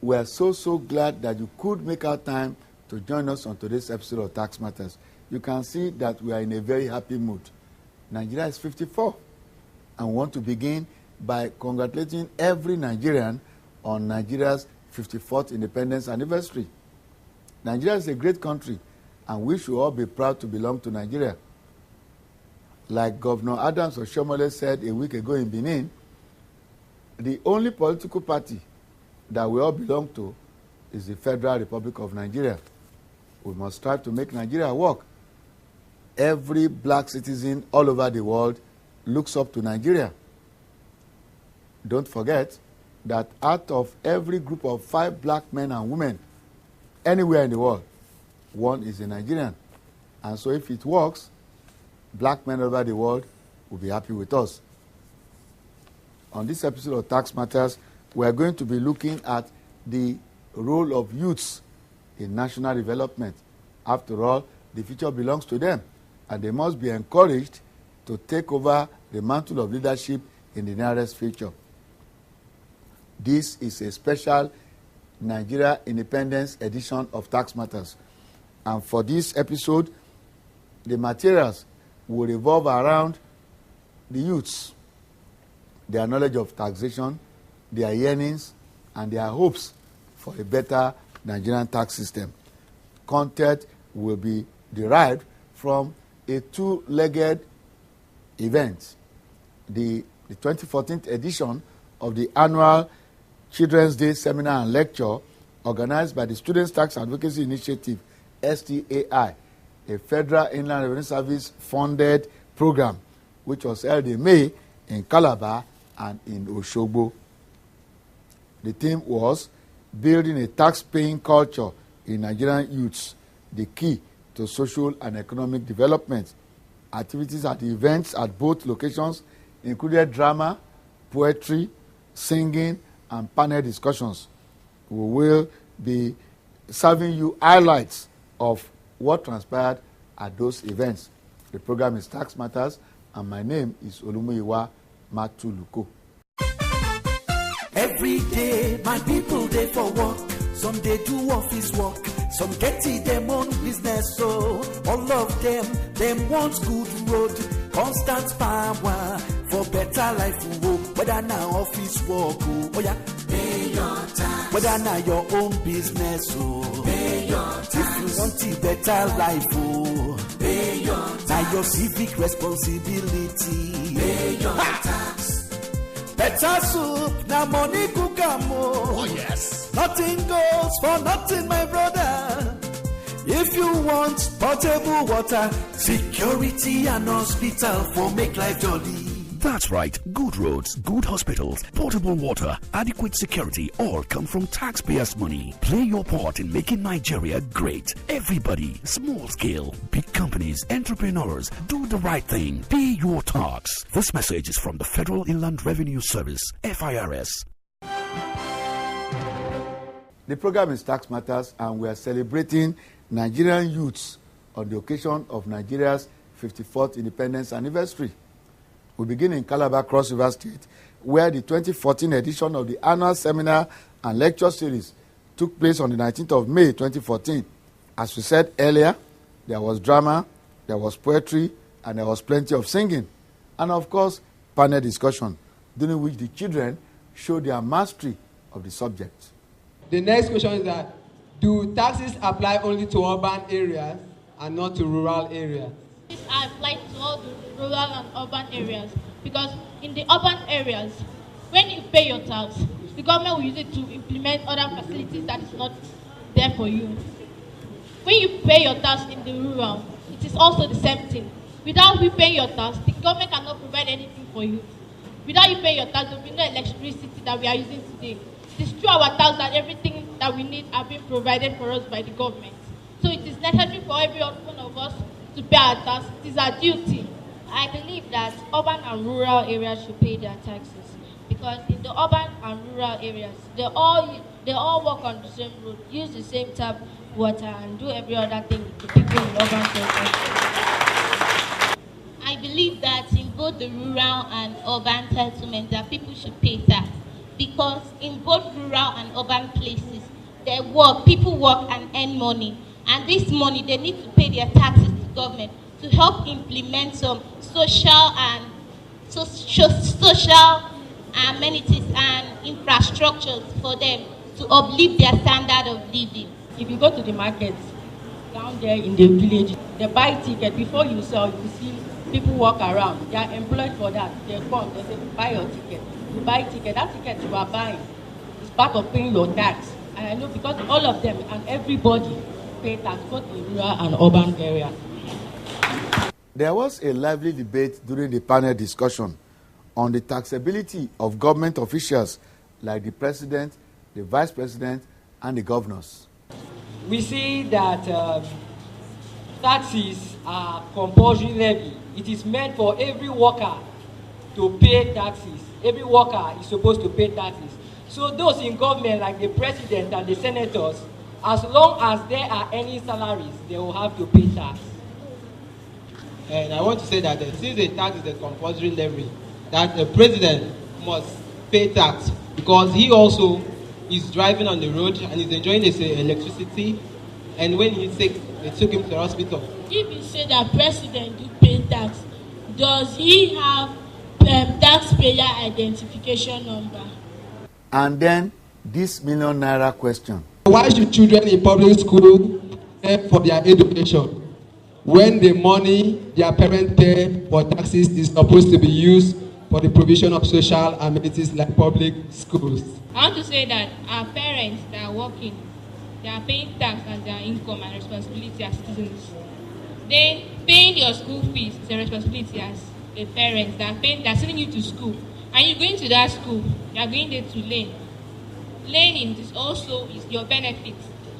We are so glad that you could make our time to join us on today's episode of Tax Matters. You can see that we are in a very happy mood. Nigeria is 54, and we want to begin by congratulating every Nigerian on Nigeria's 54th independence anniversary. Nigeria is a great country, and we should all be proud to belong to Nigeria. Like Governor Adams Oshiomhole said a week ago in Benin, the only political party that we all belong to is the Federal Republic of Nigeria. We must strive to make Nigeria work. Every black citizen all over the world looks up to Nigeria. Don't forget that out of every group of 5 black men and women anywhere in the world, 1 is a Nigerian. And so if it works, black men all over the world will be happy with us. On this episode of Tax Matters, we are going to be looking at the role of youths in national development. After all, the future belongs to them, and they must be encouraged to take over the mantle of leadership in the nearest future. This is a special Nigeria Independence edition of Tax Matters. And for this episode, the materials will revolve around the youths, their knowledge of taxation, their yearnings, and their hopes for a better Nigerian tax system. Content will be derived from a 2-legged event, the 2014 edition of the annual Children's Day Seminar and Lecture organized by the Students Tax Advocacy Initiative, STAI, a Federal Inland Revenue Service funded program which was held in May in Calabar and in Osogbo. The theme was Building a Tax-Paying Culture in Nigerian Youths, the Key to Social and Economic Development. Activities at the events at both locations included drama, poetry, singing, and panel discussions. We will be serving you highlights of what transpired at those events. The program is Tax Matters, and my name is Olumuyiwa Matuluko. Every day, my people they for work. Some they do office work. Some get it them own business. So all of them want good road, constant power for better life. Whether now office work, oh yeah, pay your tax. Whether now your own business, oh pay your tax. If you want a better life, oh pay your tax. Now your civic responsibility, pay your tax. Better soup, now money cook am. Oh yes. Nothing goes for nothing, my brother. If you want potable water, security and hospital for make life jolly. That's right. Good roads, good hospitals, portable water, adequate security all come from taxpayers' money. Play your part in making Nigeria great. Everybody, small scale, big companies, entrepreneurs, do the right thing. Pay your tax. This message is from the Federal Inland Revenue Service, FIRS. The program is Tax Matters, and we are celebrating Nigerian youths on the occasion of Nigeria's 54th independence anniversary. We begin in Calabar, Cross River State, where the 2014 edition of the annual seminar and lecture series took place on the 19th of May 2014. As we said earlier, there was drama, there was poetry, and there was plenty of singing. And of course, panel discussion, during which the children showed their mastery of the subject. The next question is that, do taxes apply only to urban areas and not to rural areas? Taxes are applied to all the rural and urban areas, because in the urban areas, when you pay your tax, the government will use it to implement other facilities that is not there for you. When you pay your tax in the rural, it is also the same thing. Without you paying your tax, the government cannot provide anything for you. Without you paying your tax, there will be no electricity that we are using today. It is through our tax that everything that we need are being provided for us by the government. So it is necessary for every one of us to pay our tax. It is our duty. I believe that urban and rural areas should pay their taxes, because in the urban and rural areas, they all work on the same road, use the same tap water, and do every other thing the people in urban areas. I believe that in both the rural and urban settlements that people should pay tax, because in both rural and urban places, people work and earn money. And this money, they need to pay their taxes to government to help implement some social amenities and infrastructures for them to uplift their standard of living. If you go to the markets down there in the village, they buy ticket. Before you sell, you see people walk around. They are employed for that. They come, they say, buy your ticket. You buy ticket. That ticket you are buying is part of paying your tax. And I know because all of them and everybody pay tax, both in rural and urban areas. There was a lively debate during the panel discussion on the taxability of government officials like the president, the vice president, and the governors. We see that taxes are compulsory levy. It is meant for every worker to pay taxes. Every worker is supposed to pay taxes. So those in government, like the president and the senators, as long as there are any salaries, they will have to pay tax. And I want to say that since the tax is a compulsory levy, that the president must pay tax because he also is driving on the road and is enjoying his electricity. And when he's sick, they took him to the hospital. If you say that president do pay tax, does he have taxpayer identification number? And then this ₦1 million question. Why should children in public school pay for their education when the money their parents pay for taxes is supposed to be used for the provision of social amenities like public schools? I want to say that our parents that are working, they are paying tax as their income and responsibility as citizens. Then paying your school fees is a responsibility as a parent that are sending you to school. And you're going to that school, you are going there to learn. Learning is also your benefit.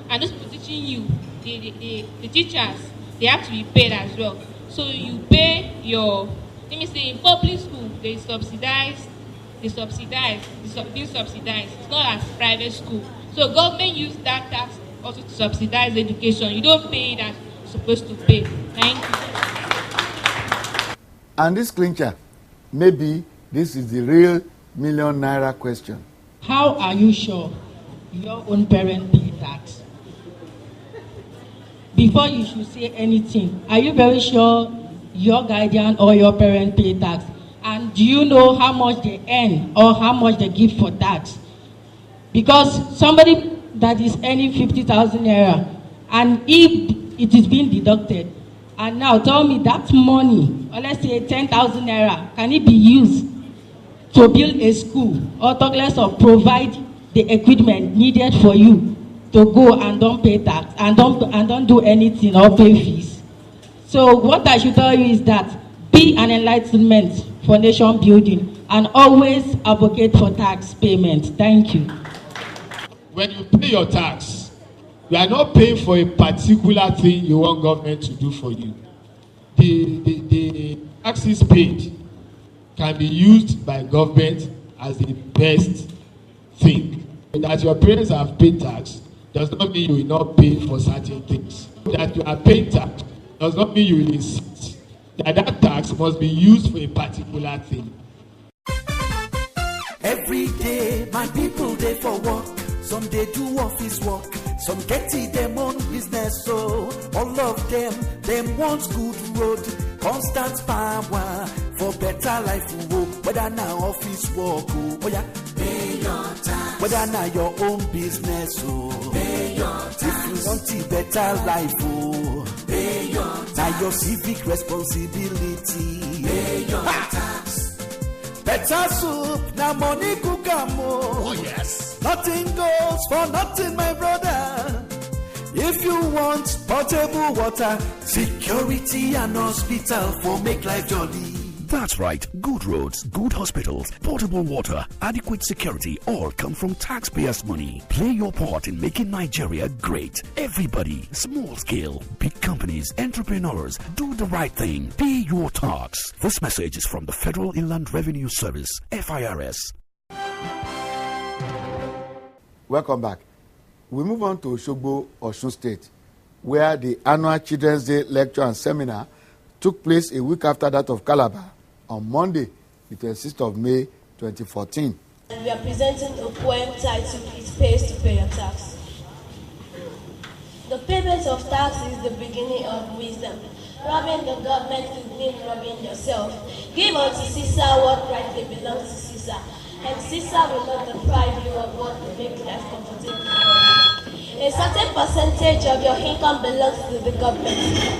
And those people teaching you, the teachers, they have to be paid as well. So you pay your, let me say in public school, they subsidize. It's being subsidized. It's not as private school. So government use that tax also to subsidize education. You don't pay that you're supposed to pay. Thank you. And this clincher, maybe this is the real ₦1 million question. How are you sure your own parent pay tax? Before you should say anything, are you very sure your guardian or your parent pay tax? And do you know how much they earn or how much they give for tax? Because somebody that is earning 50,000 naira, and if it is being deducted, and now tell me that money, or let's say 10,000 naira, can it be used to build a school or talk less of provide the equipment needed for you to go and don't pay tax and don't do anything or pay fees? So what I should tell you is that be an enlightenment for nation building and always advocate for tax payment. Thank you. When you pay your tax, you are not paying for a particular thing you want government to do for you. The taxes paid can be used by government as the best thing. That your parents have paid tax does not mean you will not pay for certain things. That you are paying tax does not mean you will insist that tax must be used for a particular thing. Every day, my people they for work. Some they do office work. Some get them own business. So all of them want good road, constant power for better life. Whether now office work, oh yeah, pay your tax. Whether now your own business, oh pay your tax. If you want a better life, oh pay your tax. Now your civic responsibility, pay your tax. Better soup, now money cook oh yes. Nothing goes for nothing, my brother. If you want potable water, security and hospital for make life jolly. That's right. Good roads, good hospitals, portable water, adequate security all come from taxpayers' money. Play your part in making Nigeria great. Everybody, small scale, big companies, entrepreneurs, do the right thing. Pay your tax. This message is from the Federal Inland Revenue Service, FIRS. Welcome back. We move on to Osogbo, Osun State, where the annual Children's Day lecture and seminar took place a week after that of Calabar on Monday, the 26th of May, 2014. We are presenting a poem titled It Pays to Pay Your Tax. The payment of tax is the beginning of wisdom. Robbing the government is being robbing yourself. Give unto Caesar what rightly belongs to Caesar, and Caesar will not deprive you of what will make life comfortable for you. A certain percentage of your income belongs to the government.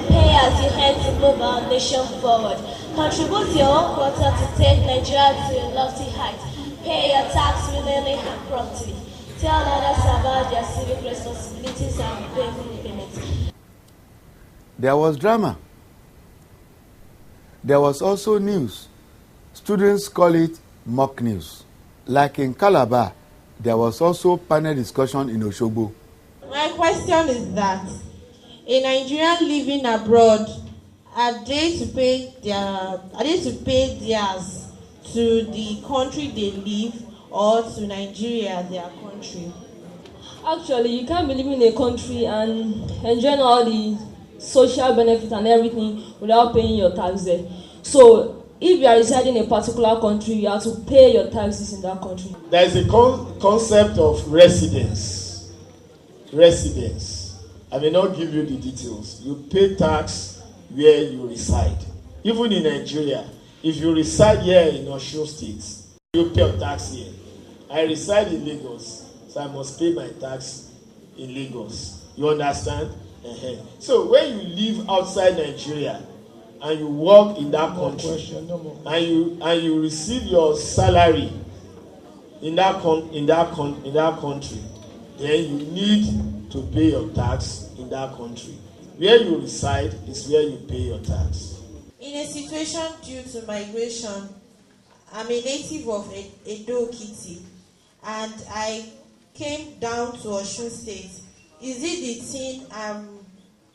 Pay as you earn to move our nation forward. Contribute your own quota to take Nigeria to a lofty height. Pay your tax willingly and promptly. Tell others about their civic responsibilities and pay full payments. There was drama. There was also news. Students call it mock news. Like in Calabar, there was also panel discussion in Osogbo. My question is that a Nigerian living abroad, are they to pay theirs to the country they live or to Nigeria, their country? Actually, you can't be living in a country and enjoying all the social benefits and everything without paying your tax there. So, if you are residing in a particular country, you have to pay your taxes in that country. There is a concept of residence. Residence. I may not give you the details. You pay tax where you reside. Even in Nigeria, if you reside here in Osun State, you pay your tax here. I reside in Lagos, so I must pay my tax in Lagos. You understand? So when you live outside Nigeria and you work in that country, and you receive your salary in that country, then you need to pay your tax in that country. Where you reside is where you pay your tax. In a situation due to migration, I'm a native of Edo Ekiti, and I came down to Osun State. Is it the thing I'm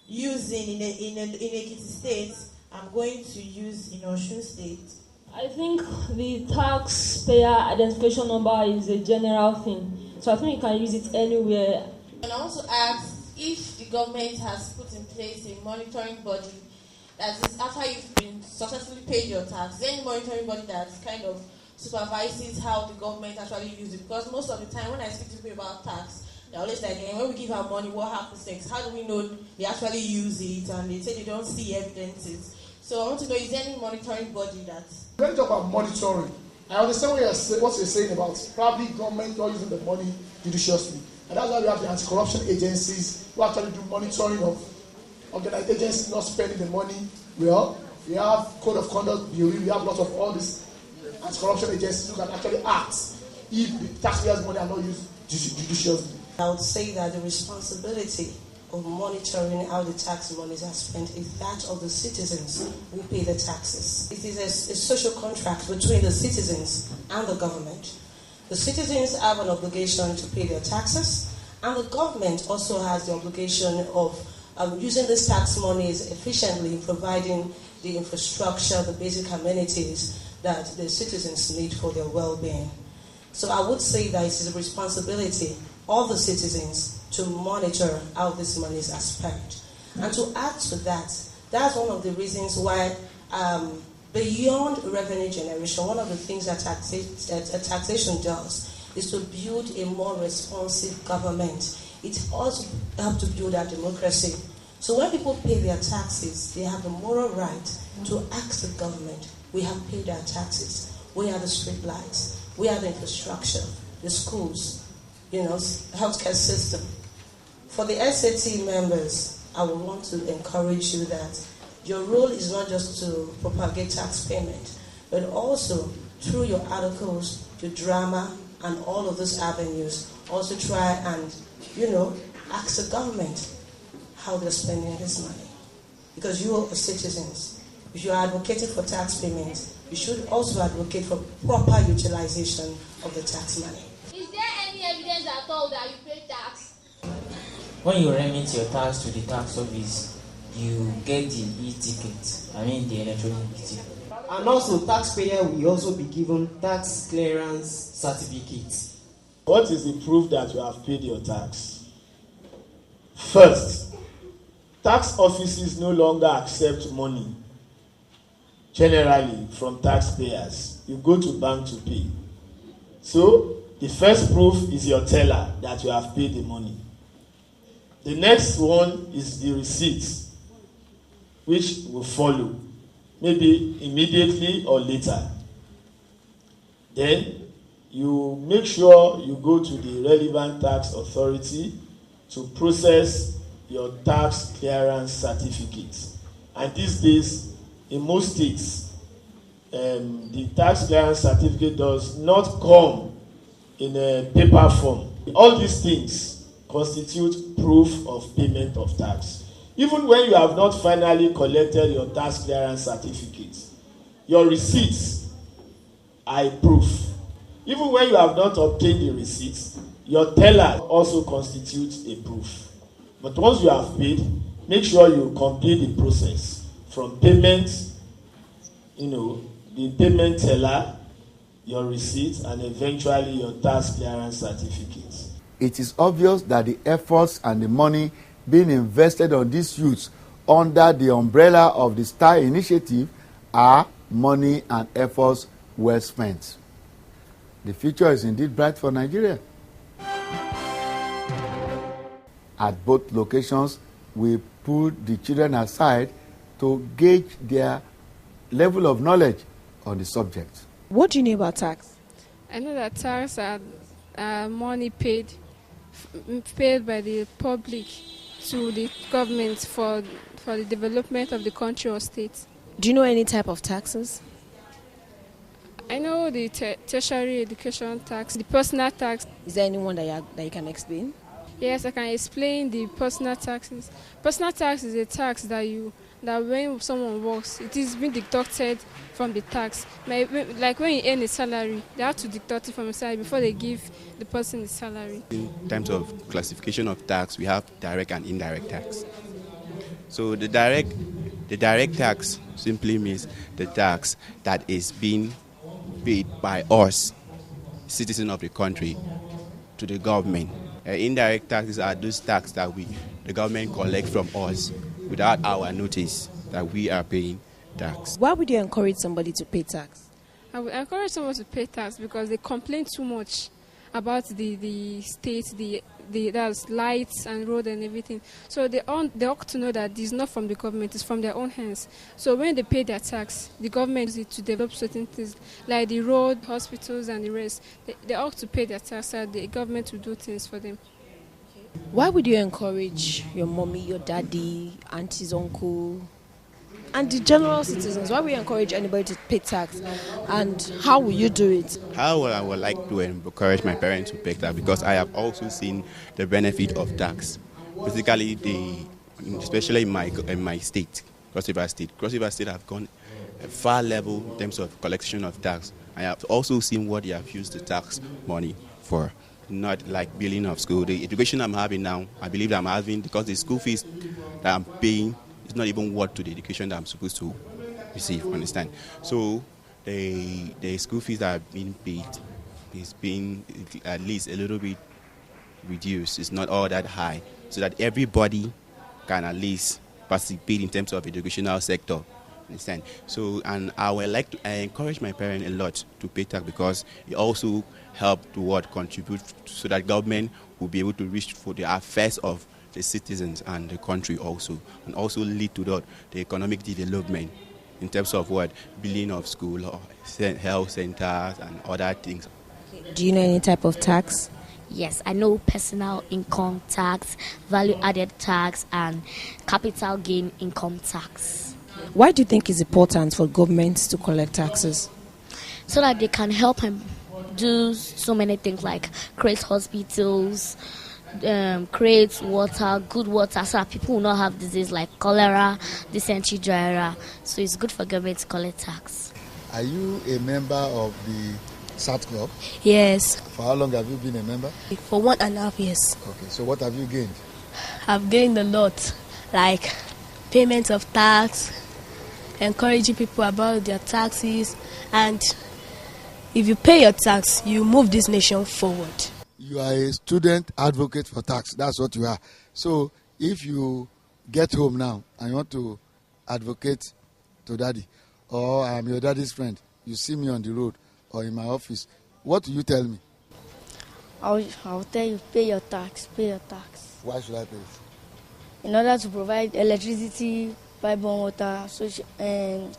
using in Ekiti State I'm going to use in Osun State? I think the taxpayer identification number is a general thing. So I think you can use it anywhere. And I want to ask if the government has put in place a monitoring body that is after you've been successfully paid your tax. Is there any monitoring body that kind of supervises how the government actually uses it? Because most of the time when I speak to people about tax, they're always like, when we give our money, what happens next? How do we know they actually use it? And they say they don't see evidences. So I want to know, is there any monitoring body that... When you talk about monitoring, I understand what you're saying about probably government not using the money judiciously. And that's why we have the anti-corruption agencies who actually do monitoring of organized agencies not spending the money well. We have Code of Conduct Bureau, we have lots of all these anti-corruption agencies who can actually act if the taxpayers' money are not used judiciously. I would say that the responsibility of monitoring how the tax monies are spent is that of the citizens who pay the taxes. It is a social contract between the citizens and the government. The citizens have an obligation to pay their taxes, and the government also has the obligation of using these tax monies efficiently in providing the infrastructure, the basic amenities that the citizens need for their well-being. So I would say that it is a responsibility of the citizens to monitor how these monies are spent. And to add to that, that's one of the reasons why beyond revenue generation, one of the things that taxation does is to build a more responsive government. It also helps to build our democracy. So when people pay their taxes, they have a moral right to ask the government, we have paid our taxes, we are the street lights, we are the infrastructure, the schools, healthcare system. For the SAT members, I would want to encourage you that your role is not just to propagate tax payment, but also through your articles, your drama, and all of those avenues, also try and, ask the government how they're spending this money. Because you are citizens. If you are advocating for tax payment, you should also advocate for proper utilization of the tax money. Is there any evidence at all that you pay tax? When you remit your tax to the tax office, you get the e-ticket, the electronic ticket. And also, taxpayer will also be given tax clearance certificates. What is the proof that you have paid your tax? First, tax offices no longer accept money generally from taxpayers. You go to bank to pay. So the first proof is your teller that you have paid the money. The next one is the receipts, which will follow, maybe immediately or later. Then you make sure you go to the relevant tax authority to process your tax clearance certificate. And these days, in most states, the tax clearance certificate does not come in a paper form. All these things constitute proof of payment of tax. Even when you have not finally collected your tax clearance certificate, your receipts are a proof. Even when you have not obtained the receipts, your teller also constitutes a proof. But once you have paid, make sure you complete the process from payment, the payment teller, your receipts, and eventually your tax clearance certificate. It is obvious that the efforts and the money being invested on these youths under the umbrella of the STAR initiative are money and efforts well spent. The future is indeed bright for Nigeria. At both locations, we put the children aside to gauge their level of knowledge on the subject. What do you know about tax? I know that tax are money paid by the public to the government for the development of the country or state. Do you know any type of taxes? I know the tertiary education tax, the personal tax. Is there anyone that you can explain? Yes, I can explain the personal taxes. Personal tax is a tax that when someone works, it is being deducted from the tax. Like when you earn a salary, they have to deduct it from the salary before they give the person the salary. In terms of classification of tax, we have direct and indirect tax. So the direct tax simply means the tax that is being paid by us, citizens of the country, to the government. Indirect taxes are those taxes that the government collect from us without our notice that we are paying tax. Why would you encourage somebody to pay tax? I would encourage someone to pay tax because they complain too much about the state, that's lights and road and everything. So they ought to know that this is not from the government, it's from their own hands. So when they pay their tax, the government uses it to develop certain things like the road, hospitals and the rest. They ought to pay their tax so the government will do things for them. Why would you encourage your mommy, your daddy, aunties, uncle, and the general citizens? Why would you encourage anybody to pay tax, and how will you do it? How I would like to encourage my parents to pay tax because I have also seen the benefit of tax. Basically, especially in my state, Cross River State have gone a far level in terms of collection of tax. I have also seen what they have used the tax money for. Not like building of school. The education I'm having now, I believe I'm having because the school fees that I'm paying is not even worth to the education that I'm supposed to receive, understand? So the school fees that are being paid is being at least a little bit reduced. It's not all that high, so that everybody can at least participate in terms of educational sector. Understand? So, and I encourage my parents a lot to pay tax because it also help to contribute so that government will be able to reach for the affairs of the citizens and the country also, and also lead to the economic development in terms of building of school or health centers and other things. Do you know any type of tax? Yes, I know personal income tax, value-added tax, and capital gain income tax. Why do you think it's important for governments to collect taxes? So that they can help and do so many things like create hospitals, create water, good water, so that people will not have disease like cholera, dysentery, diarrhea. So it's good for government to collect tax. Are you a member of the SAT Club? Yes. For how long have you been a member? For 1.5 years. Okay, so what have you gained? I've gained a lot, like payment of tax, encouraging people about their taxes, and if you pay your tax, you move this nation forward. You are a student advocate for tax. That's what you are. So if you get home now and you want to advocate to daddy, or I'm your daddy's friend, you see me on the road or in my office, What do you tell me? I'll tell you, pay your tax. Why should I pay it? In order to provide electricity, pipe water, social, and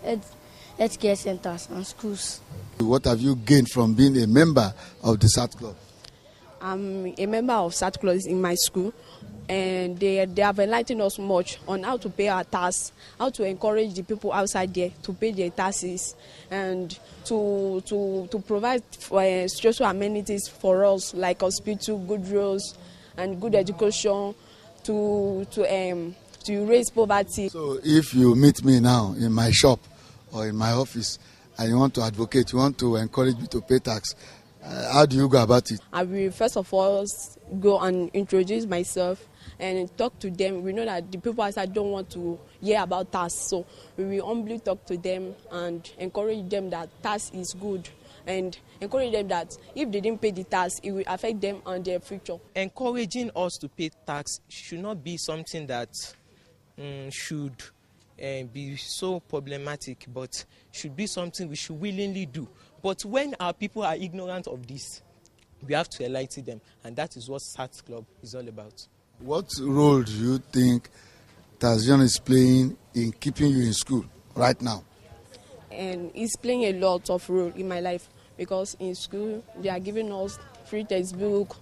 healthcare centers and schools. What have you gained from being a member of the SAT Club? I'm a member of SAT Club in my school, and they have enlightened us much on how to pay our tax, how to encourage the people outside there to pay their taxes, and to provide social amenities for us like hospital, good roads, and good education to erase poverty. So if you meet me now in my shop or in my office and you want to advocate, you want to encourage me to pay tax, how do you go about it? I will first of all go and introduce myself and talk to them. We know that the people outside don't want to hear about tax, so we will humbly talk to them and encourage them that tax is good, and encourage them that if they didn't pay the tax, it will affect them and their future. Encouraging us to pay tax should not be something that should be so problematic, but should be something we should willingly do. But when our people are ignorant of this, we have to enlighten them, and that is what SAT Club is all about. What role do you think Tazion is playing in keeping you in school right now? And it's playing a lot of role in my life, because in school they are giving us free textbook,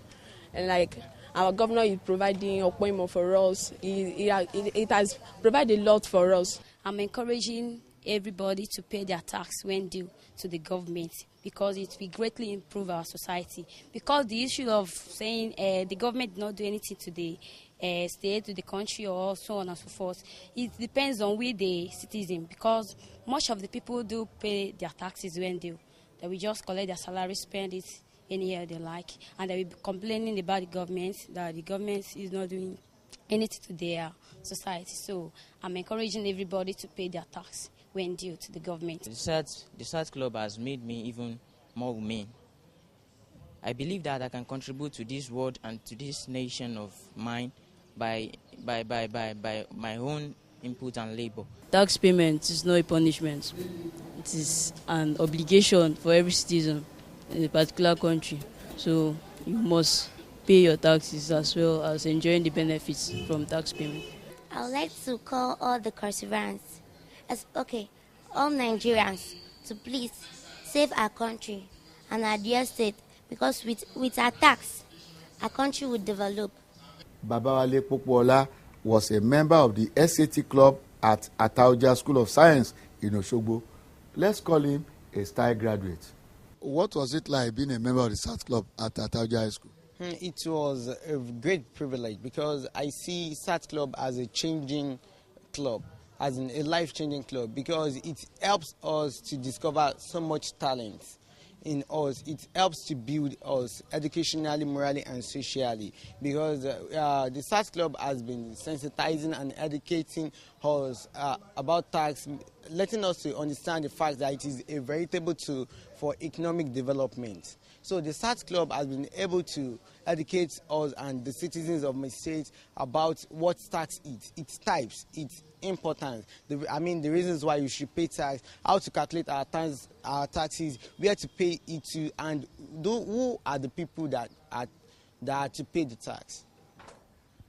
and like our governor is providing appointment for us. It has provided a lot for us. I'm encouraging everybody to pay their tax when due to the government, because it will greatly improve our society. Because the issue of saying the government did not do anything to the state, to the country, or so on and so forth, it depends on we the citizen, because much of the people do pay their taxes when due. They will just collect their salary, spend it anywhere they like, and they will be complaining about the government, that the government is not doing anything to their society. So I'm encouraging everybody to pay their tax when due to the government. The SAT Club has made me even more humane. I believe that I can contribute to this world and to this nation of mine by my own input and labor. Tax payment is not a punishment. It is an obligation for every citizen in a particular country. So you must pay your taxes as well as enjoying the benefits from tax payment. I would like to call all the perseverance, all Nigerians, to please save our country and our dear state, because with our tax, our country will develop. Babawale Popola was a member of the SAT Club at Abuja School of Science in Osogbo. Let's call him a style graduate. What was it like being a member of the SAT Club at Abuja High School? It was a great privilege, because I see SAT Club as a changing club, as a life-changing club, because it helps us to discover so much talent in us. It helps to build us educationally, morally, and socially, because the SAT Club has been sensitizing and educating us about tax, letting us to understand the fact that it is a veritable tool for economic development. So the SAT Club has been able to educate us and the citizens of my state about what tax is, its types, its importance, the reasons why you should pay tax, how to calculate our taxes, where to pay it to, and who are the people that are to pay the tax.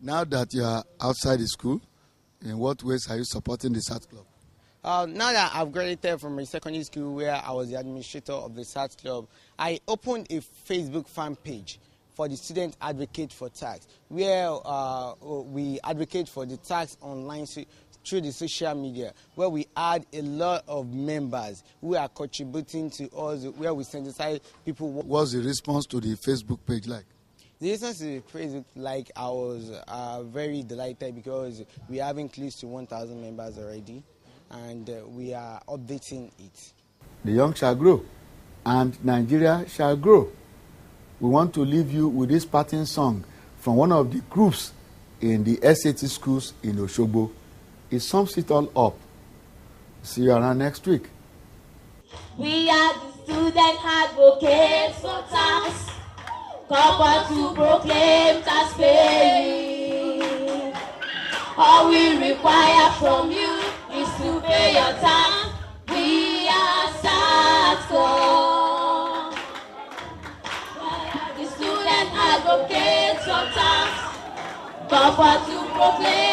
Now that you are outside the school, in what ways are you supporting the SAT Club? Now that I've graduated from my secondary school, where I was the administrator of the SAT Club, I opened a Facebook fan page for the Student Advocate for Tax, where we advocate for the tax online through the social media, where we add a lot of members who are contributing to us, where we sensitize people. What's the response to the Facebook page like? The response to the Facebook, I was very delighted, because we are having close to 1,000 members already, and we are updating it. The young shall grow, and Nigeria shall grow. We want to leave you with this parting song from one of the groups in the SAT schools in Osogbo. It sums it all up. See you around next week. We are the student advocates for tax, called to proclaim tax paying. All we require from you is to pay your tax. We are SAT Club. Papa to proclaim.